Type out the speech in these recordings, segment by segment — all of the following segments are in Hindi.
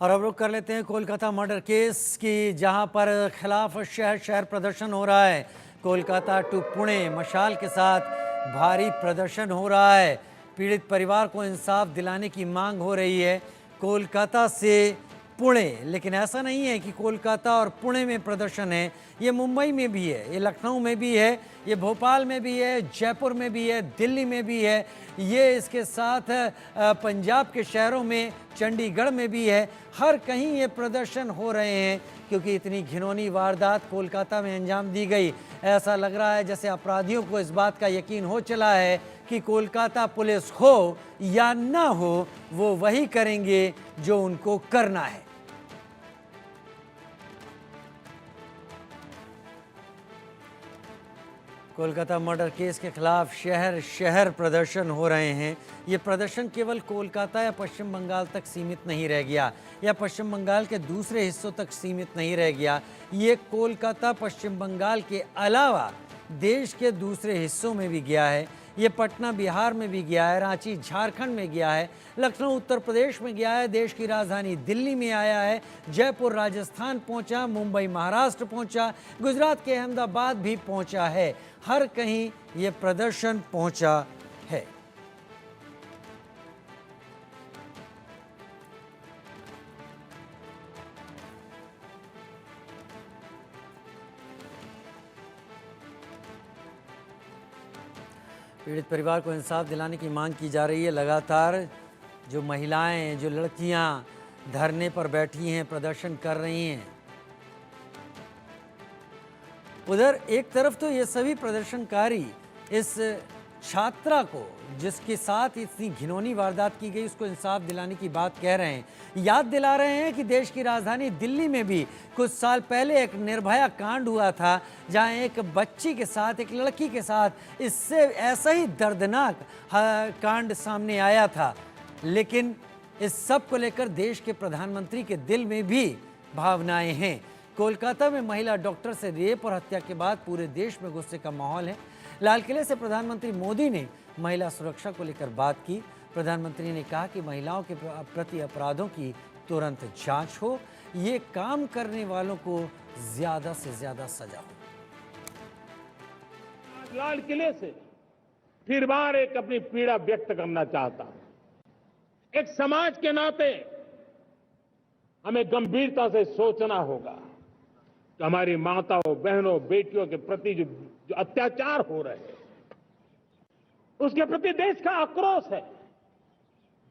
और अब रुक कर लेते हैं कोलकाता मर्डर केस की, जहां पर खिलाफ शहर शहर प्रदर्शन हो रहा है। कोलकाता टू पुणे मशाल के साथ भारी प्रदर्शन हो रहा है। पीड़ित परिवार को इंसाफ दिलाने की मांग हो रही है कोलकाता से पुणे। लेकिन ऐसा नहीं है कि कोलकाता और पुणे में प्रदर्शन है, ये मुंबई में भी है, ये लखनऊ में भी है, ये भोपाल में भी है, जयपुर में भी है, दिल्ली में भी है, ये इसके साथ पंजाब के शहरों में, चंडीगढ़ में भी है। हर कहीं ये प्रदर्शन हो रहे हैं क्योंकि इतनी घिनौनी वारदात कोलकाता में अंजाम दी गई। ऐसा लग रहा है जैसे अपराधियों को इस बात का यकीन हो चला है कि कोलकाता पुलिस हो या ना हो, वो वही करेंगे जो उनको करना है। कोलकाता मर्डर केस के खिलाफ शहर शहर प्रदर्शन हो रहे हैं। ये प्रदर्शन केवल कोलकाता या पश्चिम बंगाल तक सीमित नहीं रह गया, या पश्चिम बंगाल के दूसरे हिस्सों तक सीमित नहीं रह गया। ये कोलकाता पश्चिम बंगाल के अलावा देश के दूसरे हिस्सों में भी गया है। ये पटना बिहार में भी गया है, रांची झारखंड में गया है, लखनऊ उत्तर प्रदेश में गया है, देश की राजधानी दिल्ली में आया है, जयपुर राजस्थान पहुंचा, मुंबई महाराष्ट्र पहुंचा, गुजरात के अहमदाबाद भी पहुंचा है। हर कहीं ये प्रदर्शन पहुंचा है। पीड़ित परिवार को इंसाफ दिलाने की मांग की जा रही है। लगातार जो महिलाएं, जो लड़कियां धरने पर बैठी हैं, प्रदर्शन कर रही हैं। उधर एक तरफ तो ये सभी प्रदर्शनकारी इस छात्रा को, जिसके साथ इतनी घिनौनी वारदात की गई, उसको इंसाफ दिलाने की बात कह रहे हैं। याद दिला रहे हैं कि देश की राजधानी दिल्ली में भी कुछ साल पहले एक निर्भया कांड हुआ था, जहां एक बच्ची के साथ, एक लड़की के साथ इससे ऐसा ही दर्दनाक कांड सामने आया था। लेकिन इस सब को लेकर देश के प्रधानमंत्री के दिल में भी भावनाएं हैं। कोलकाता में महिला डॉक्टर से रेप और हत्या के बाद पूरे देश में गुस्से का माहौल है। लाल किले से प्रधानमंत्री मोदी ने महिला सुरक्षा को लेकर बात की। प्रधानमंत्री ने कहा कि महिलाओं के प्रति अपराधों की तुरंत जांच हो, ये काम करने वालों को ज्यादा से ज्यादा सजा हो। लाल किले से फिर बार एक अपनी पीड़ा व्यक्त करना चाहता हूं। एक समाज के नाते हमें गंभीरता से सोचना होगा कि हमारी माताओं, बहनों, बेटियों के प्रति जो अत्याचार हो रहे हैं, उसके प्रति देश का आक्रोश है,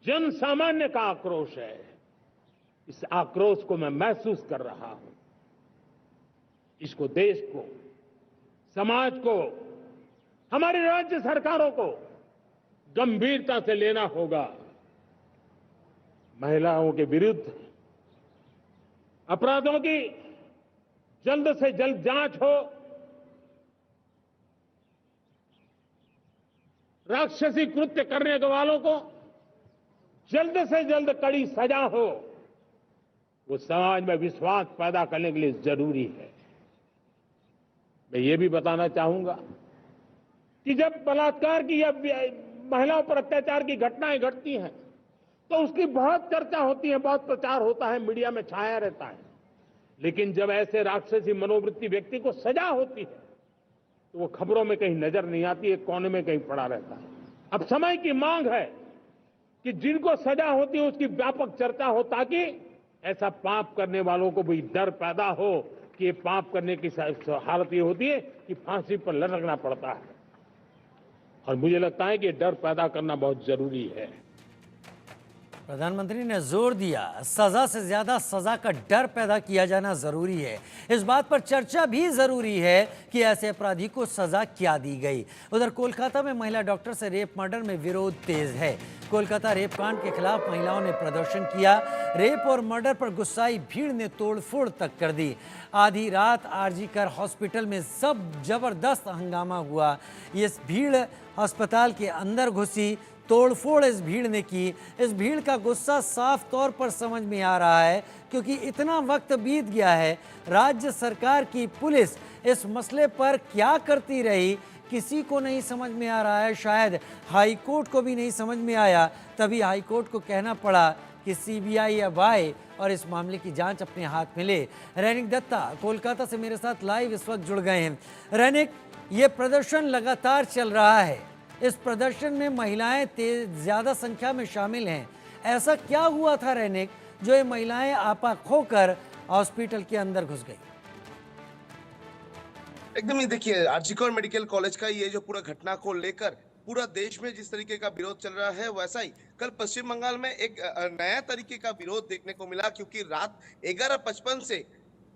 जन सामान्य का आक्रोश है। इस आक्रोश को मैं महसूस कर रहा हूं। इसको देश को, समाज को, हमारी राज्य सरकारों को गंभीरता से लेना होगा। महिलाओं के विरुद्ध अपराधों की जल्द से जल्द जांच हो, राक्षसी कृत्य करने वालों को जल्द से जल्द कड़ी सजा हो, वो समाज में विश्वास पैदा करने के लिए जरूरी है। मैं ये भी बताना चाहूंगा कि जब बलात्कार की या महिलाओं पर अत्याचार की घटनाएं घटती हैं तो उसकी बहुत चर्चा होती है, बहुत प्रचार होता है, मीडिया में छाया रहता है। लेकिन जब ऐसे राक्षसी मनोवृत्ति व्यक्ति को सजा होती है तो वो खबरों में कहीं नजर नहीं आती, एक कोने में कहीं पड़ा रहता है। अब समय की मांग है कि जिनको सजा होती है उसकी व्यापक चर्चा हो, ताकि ऐसा पाप करने वालों को भी डर पैदा हो कि ये पाप करने की हालत ये होती है कि फांसी पर लटकना पड़ता है। और मुझे लगता है कि डर पैदा करना बहुत जरूरी है। प्रधानमंत्री ने जोर दिया, सजा से ज्यादा सजा का डर पैदा किया जाना जरूरी है। इस बात पर चर्चा भी जरूरी है कि ऐसे अपराधी को सजा क्या दी गई। उधर कोलकाता में महिला डॉक्टर से रेप मर्डर में विरोध तेज है। कोलकाता रेप कांड के खिलाफ महिलाओं ने प्रदर्शन किया। रेप और मर्डर पर गुस्साई भीड़ ने तोड़फोड़ तक कर दी। आधी रात आरजी कर हॉस्पिटल में सब जबरदस्त हंगामा हुआ। ये भीड़ अस्पताल के अंदर घुसी, तोड़फोड़ इस भीड़ ने की। इस भीड़ का गुस्सा साफ तौर पर समझ में आ रहा है क्योंकि इतना वक्त बीत गया है, राज्य सरकार की पुलिस इस मसले पर क्या करती रही किसी को नहीं समझ में आ रहा है। शायद हाई कोर्ट को भी नहीं समझ में आया, तभी हाई कोर्ट को कहना पड़ा कि सीबीआई अब आए और इस मामले की जांच अपने हाथ में ले। रैनिक दत्ता कोलकाता से मेरे साथ लाइव इस वक्त जुड़ गए हैं। रैनिक, ये प्रदर्शन लगातार चल रहा है, इस प्रदर्शन में महिलाएं ज्यादा संख्या में शामिल हैं। ऐसा क्या हुआ था रैनिक, जो ये महिलाएं आपा खोकर हॉस्पिटल के अंदर घुस गई? एकदम ही देखिए, आरजी कौर मेडिकल कॉलेज का ये जो पूरा घटना को लेकर पूरा देश में जिस तरीके का विरोध चल रहा है, वैसा ही कल पश्चिम बंगाल में एक नया तरीके का विरोध देखने को मिला, क्योंकि रात 11:55 से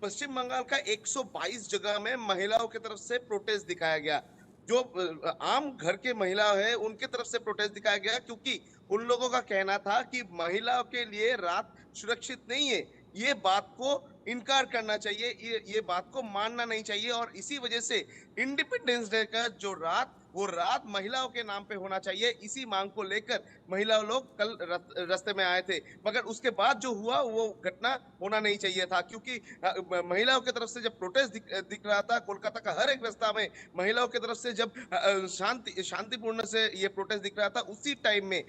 पश्चिम बंगाल का 122 जगह में महिलाओं की तरफ से प्रोटेस्ट दिखाया गया। जो आम घर के महिला है उनके तरफ से प्रोटेस्ट दिखाया गया, क्योंकि उन लोगों का कहना था कि महिलाओं के लिए रात सुरक्षित नहीं है। ये बात को इनकार करना चाहिए, ये बात को मानना नहीं चाहिए, और इसी वजह से इंडिपेंडेंस डे का जो रात, वो रात महिलाओं के नाम पे होना चाहिए। इसी मांग को लेकर महिला लोग कल रास्ते में आए थे, मगर उसके बाद जो हुआ वो घटना होना नहीं चाहिए था, क्योंकि महिलाओं की तरफ से जब प्रोटेस्ट दिख रहा था, कोलकाता का हर एक रास्ता में महिलाओं की तरफ से जब शांतिपूर्ण से ये प्रोटेस्ट दिख रहा था, उसी टाइम में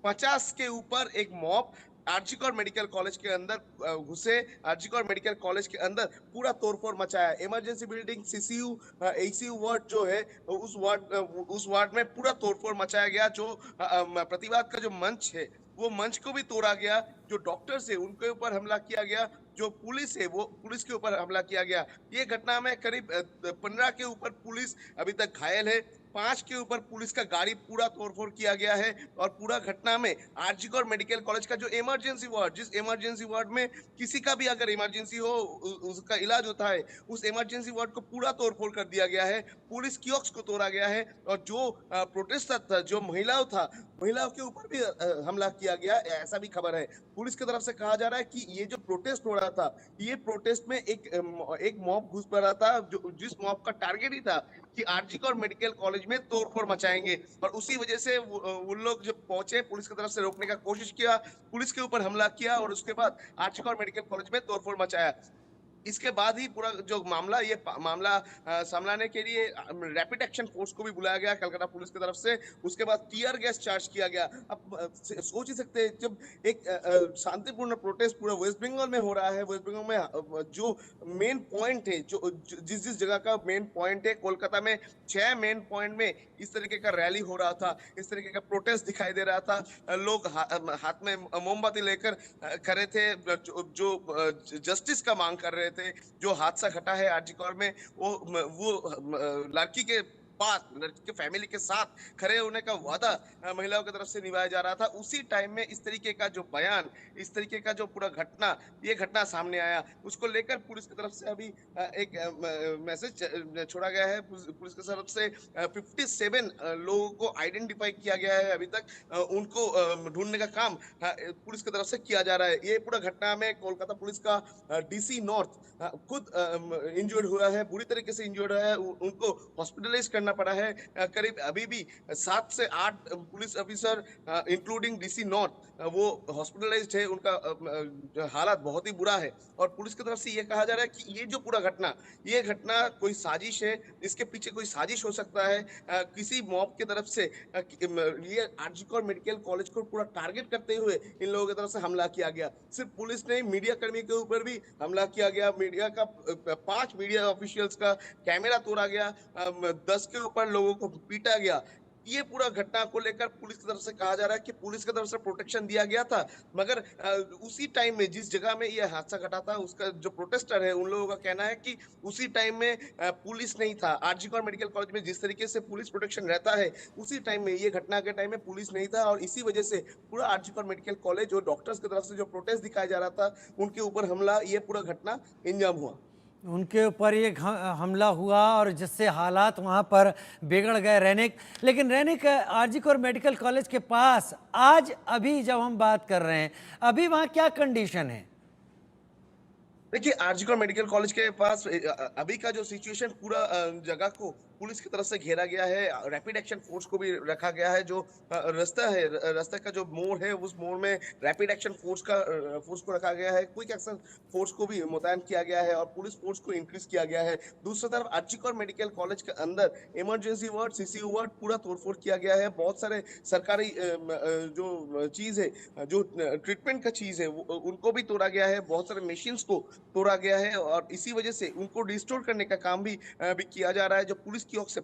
50 के ऊपर एक mob RG Kar medical college के अंदर घुसे। आरजी कौर मेडिकल कॉलेज के अंदर पूरा तोड़फोड़ मचाया। Emergency building, CCU, ACU ward जो है, उस वार्ड में पूरा तोड़फोड़ मचाया गया। जो प्रतिवाद का जो मंच है, वो मंच को भी तोड़ा गया। जो डॉक्टर्स है उनके ऊपर हमला किया गया, जो पुलिस है वो पुलिस के ऊपर हमला किया गया। ये घटना में करीब 15 के ऊपर पुलिस अभी तक घायल है। 5 के ऊपर पुलिस का गाड़ी पूरा तोड़फोड़ किया गया है। और पूरा घटना में आरजी कौर मेडिकल कॉलेज का जो इमरजेंसी वार्ड, जिस इमरजेंसी वार्ड में किसी का भी अगर इमरजेंसी हो उसका इलाज होता है, उस इमरजेंसी वार्ड को पूरा तोड़फोड़ कर दिया गया है। पुलिस कियोस्क को तोड़ा गया है, और जो प्रोटेस्टर था, जो महिलाओं के ऊपर भी हमला किया गया, ऐसा भी खबर है। पुलिस की तरफ से कहा जा रहा है कि ये जो प्रोटेस्ट हो रहा था, ये प्रोटेस्ट में एक मॉब घुस पड़ा था, जिस मॉब का टारगेट ही था कि आरजी कौर मेडिकल कॉलेज में तोड़फोड़ मचाएंगे। और उसी वजह से उन लोग जब पहुंचे, पुलिस की तरफ से रोकने का कोशिश किया, पुलिस के ऊपर हमला किया, और उसके बाद आरजी कौर मेडिकल कॉलेज में तोड़फोड़ मचाया। इसके बाद ही पूरा जो मामला, ये मामला संभालने के लिए रैपिड एक्शन फोर्स को भी बुलाया गया कलकत्ता पुलिस की तरफ से। उसके बाद टियर गैस चार्ज किया गया। अब सोच ही सकते हैं, जब एक शांतिपूर्ण प्रोटेस्ट पूरा वेस्ट बंगाल में हो रहा है, वेस्ट बंगाल में जो मेन पॉइंट है, जो जिस जगह का मेन पॉइंट है, कोलकाता में 6 मेन पॉइंट में इस तरीके का रैली हो रहा था, इस तरीके का प्रोटेस्ट दिखाई दे रहा था। लोग हाथ में मोमबत्ती लेकर खड़े थे, जो जस्टिस का मांग कर रहे थे। जो हादसा घटा है आरजी कौर में, वो लड़की के पास, लड़की के फैमिली के साथ खड़े होने का वादा महिलाओं की तरफ से निभाया जा रहा था। उसी टाइम में इस तरीके का जो बयान, इस तरीके का जो पूरा घटना, ये घटना सामने आया। उसको लेकर पुलिस की तरफ से अभी एक मैसेज छोड़ा गया है। पुलिस की तरफ से 57 लोगों को आइडेंटिफाई किया गया है। अभी तक उनको ढूंढने का काम पुलिस की तरफ से किया जा रहा है। ये पूरा घटना में कोलकाता पुलिस का डीसी नॉर्थ खुद इंजर्ड हुआ है, बुरी तरीके से इंजर्ड है। उनको हॉस्पिटलाइज करना पड़ा है। करीब अभी भी 7 से 8 police officer including DC north वो हॉस्पिटलाइज्ड है। उनका हालत बहुत ही बुरा है। और पुलिस की तरफ से ये कहा जा रहा है कि ये जो पूरा घटना, ये घटना कोई साजिश है, इसके पीछे कोई साजिश हो सकता है। किसी मॉब की तरफ से ये आरजी कौर मेडिकल कॉलेज को पूरा टारगेट करते हुए इन लोगों की तरफ से हमला किया गया। सिर्फ पुलिस नहीं, मीडिया कर्मी के ऊपर भी हमला किया गया। मीडिया का 5 मीडिया ऑफिशियल्स का कैमरा तोड़ा गया, 10 के ऊपर लोगों को पीटा गया। ये पूरा घटना को लेकर पुलिस की तरफ से कहा जा रहा है कि पुलिस की तरफ से प्रोटेक्शन दिया गया था, मगर उसी टाइम में जिस जगह में यह हादसा घटा था, उसका जो प्रोटेस्टर है, उन लोगों का कहना है कि उसी टाइम में पुलिस नहीं था। आरजी कौर मेडिकल कॉलेज में जिस तरीके से पुलिस प्रोटेक्शन रहता है, उसी टाइम में, ये घटना के टाइम में पुलिस नहीं था। और इसी वजह से पूरा आरजी कौर मेडिकल कॉलेज और डॉक्टर्स की तरफ से जो प्रोटेस्ट दिखाया जा रहा था, उनके ऊपर हमला, ये पूरा घटना इंजाम हुआ। उनके ऊपर ये हमला हुआ और जिससे हालात वहाँ पर बिगड़ गए रैनिक। लेकिन रैनिक, आरजी कौर मेडिकल कॉलेज के पास आज अभी जब हम बात कर रहे हैं, अभी वहाँ क्या कंडीशन है? देखिए, आरजीकर मेडिकल कॉलेज के पास अभी का जो सिचुएशन पूरा जगह को पुलिस की तरफ से घेरा गया है। रैपिड एक्शन फोर्स को भी रखा गया है। जो रास्ता है, रास्ते का जो मोड़ है, उस मोड़ में रैपिड एक्शन फोर्स को रखा गया है। क्विक एक्शन फोर्स को भी मुतयन किया गया है और पुलिस फोर्स को इंक्रीज किया गया है। दूसरी तरफ आरजीकर मेडिकल कॉलेज के अंदर इमरजेंसी वार्ड, सीसीयू वार्ड पूरा तोड़फोड़ किया गया है। बहुत सारे सरकारी जो चीज है, जो ट्रीटमेंट का चीज है, उनको भी तोड़ा गया है। बहुत सारे मशीन्स को तोड़ा गया है और इसी वजह से उनको रिस्टोर करने का काम भी किया जा रहा है। जो पुलिस की ओर से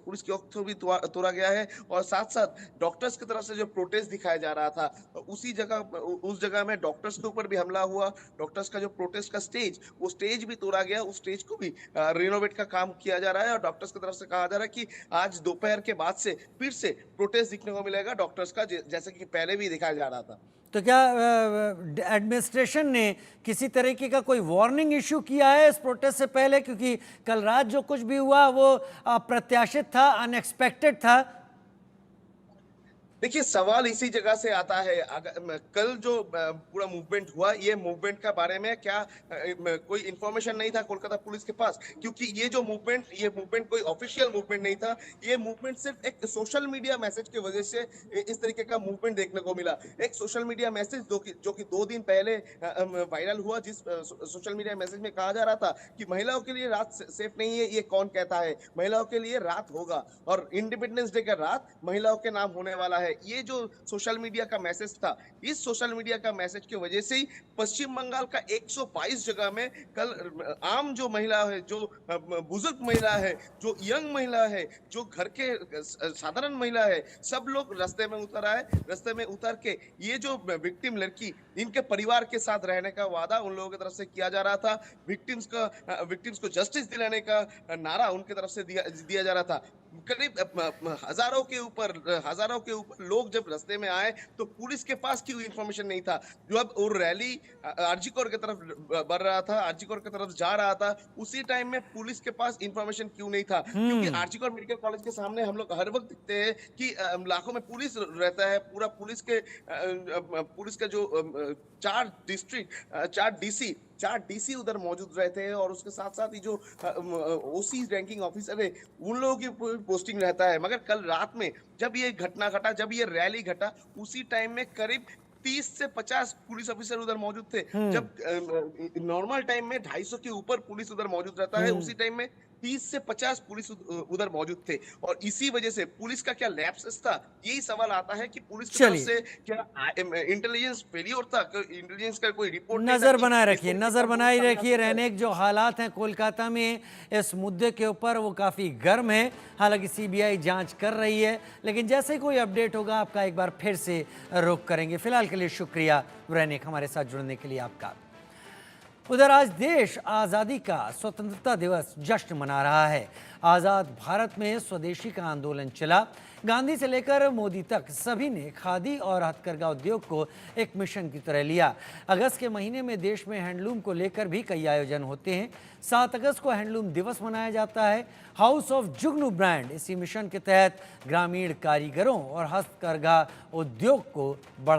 भी तोड़ा गया है और साथ साथ डॉक्टर्स की तरफ से जो प्रोटेस्ट दिखाया जा रहा था, उस जगह में डॉक्टर्स के ऊपर भी हमला हुआ। डॉक्टर्स का जो प्रोटेस्ट का स्टेज, वो स्टेज भी तोड़ा गया। उस स्टेज को भी रिनोवेट का काम किया जा रहा है और डॉक्टर्स की तरफ से कहा जा रहा है कि आज दोपहर के बाद से फिर से प्रोटेस्ट दिखने को मिलेगा डॉक्टर्स का, जैसे कि पहले भी दिखाया जा रहा था। तो क्या एडमिनिस्ट्रेशन ने किसी तरीके का कोई वार्निंग इशू किया है इस प्रोटेस्ट से पहले, क्योंकि कल रात जो कुछ भी हुआ वो अप्रत्याशित था, अनएक्सपेक्टेड था? देखिए, सवाल इसी जगह से आता है। कल जो पूरा मूवमेंट हुआ, ये मूवमेंट के बारे में क्या कोई इंफॉर्मेशन नहीं था कोलकाता पुलिस के पास, क्योंकि ये मूवमेंट कोई ऑफिशियल मूवमेंट नहीं था। ये मूवमेंट सिर्फ एक सोशल मीडिया मैसेज की वजह से इस तरीके का मूवमेंट देखने को मिला। एक सोशल मीडिया मैसेज जो कि 2 दिन पहले वायरल हुआ, जिस सोशल मीडिया मैसेज में कहा जा रहा था कि महिलाओं के लिए रात सेफ नहीं है। ये कौन कहता है? महिलाओं के लिए रात होगा और इंडिपेंडेंस डे का रात महिलाओं के नाम होने वाला है। ये जो सोशल मीडिया का मैसेज था, इस सोशल मीडिया का मैसेज की वजह से ही पश्चिम बंगाल का 122 जगह में कल आम जो महिला है, जो बुजुर्ग महिला है, जो यंग महिला है, जो घर के साधारण महिला है, सब लोग रास्ते में उतर आए। रास्ते में उतर के ये जो विक्टिम लड़की, इनके परिवार के साथ रहने का वादा उन लोगों की तरफ से किया जा रहा था। विक्टिम्स को जस्टिस दिलाने का नारा उनकी तरफ से दिया जा रहा था। करीब हजारों के ऊपर लोग जब रास्ते में आए तो पुलिस के पास क्यों इंफॉर्मेशन नहीं था? जब वो रैली आरजी कोर की तरफ बढ़ रहा था, आरजी कोर की तरफ जा रहा था, उसी टाइम में पुलिस के पास इंफॉर्मेशन क्यों नहीं था? क्योंकि आरजी कोर मेडिकल कॉलेज के सामने हम लोग हर वक्त दिखते हैं कि लाखों में पुलिस रहता है। पूरा पुलिस का जो 4 डीसी उधर मौजूद रहते हैं और उसके साथ साथ ही जो ओसी रैंकिंग ऑफिसर है, उन लोगों की पोस्टिंग रहता है। मगर कल रात में जब ये घटना घटा, जब ये रैली घटा, उसी टाइम में करीब 30 से 50 पुलिस ऑफिसर उधर मौजूद थे। जब नॉर्मल टाइम में 250 के ऊपर पुलिस उधर मौजूद रहता है, उसी टाइम में 30 से 50 पुलिस उधर मौजूद थे और इसी वजह से पुलिस का क्या लैप्सेस था? यही सवाल आता है कि पुलिस की तरफ चलिए, से क्या इंटेलिजेंस फेलियर था? इंटेलिजेंस का कोई रिपोर्ट नहीं था नज़र कि बनाए रखिए, इसको नज़र बनाए सामना रखिए। किया है? रहने के जो हालात हैं कोलकाता में इस मुद्दे के ऊपर, वो काफ़ी गर्म है। हालांकि सीबीआई जांच कर रही है, लेकिन जैसे ही कोई अपडेट होगा आपका एक बार फिर से रुख करेंगे। फिलहाल के लिए शुक्रिया रैनेक, हमारे साथ जुड़ने के लिए आपका। उधर आज देश आज़ादी का स्वतंत्रता दिवस जश्न मना रहा है। आज़ाद भारत में स्वदेशी का आंदोलन चला। गांधी से लेकर मोदी तक सभी ने खादी और हथकरघा उद्योग को एक मिशन की तरह लिया। अगस्त के महीने में देश में हैंडलूम को लेकर भी कई आयोजन होते हैं। 7 अगस्त को हैंडलूम दिवस मनाया जाता है। हाउस ऑफ जुगनू ब्रांड इसी मिशन के तहत ग्रामीण कारीगरों और हस्तकरघा उद्योग को बढ़ा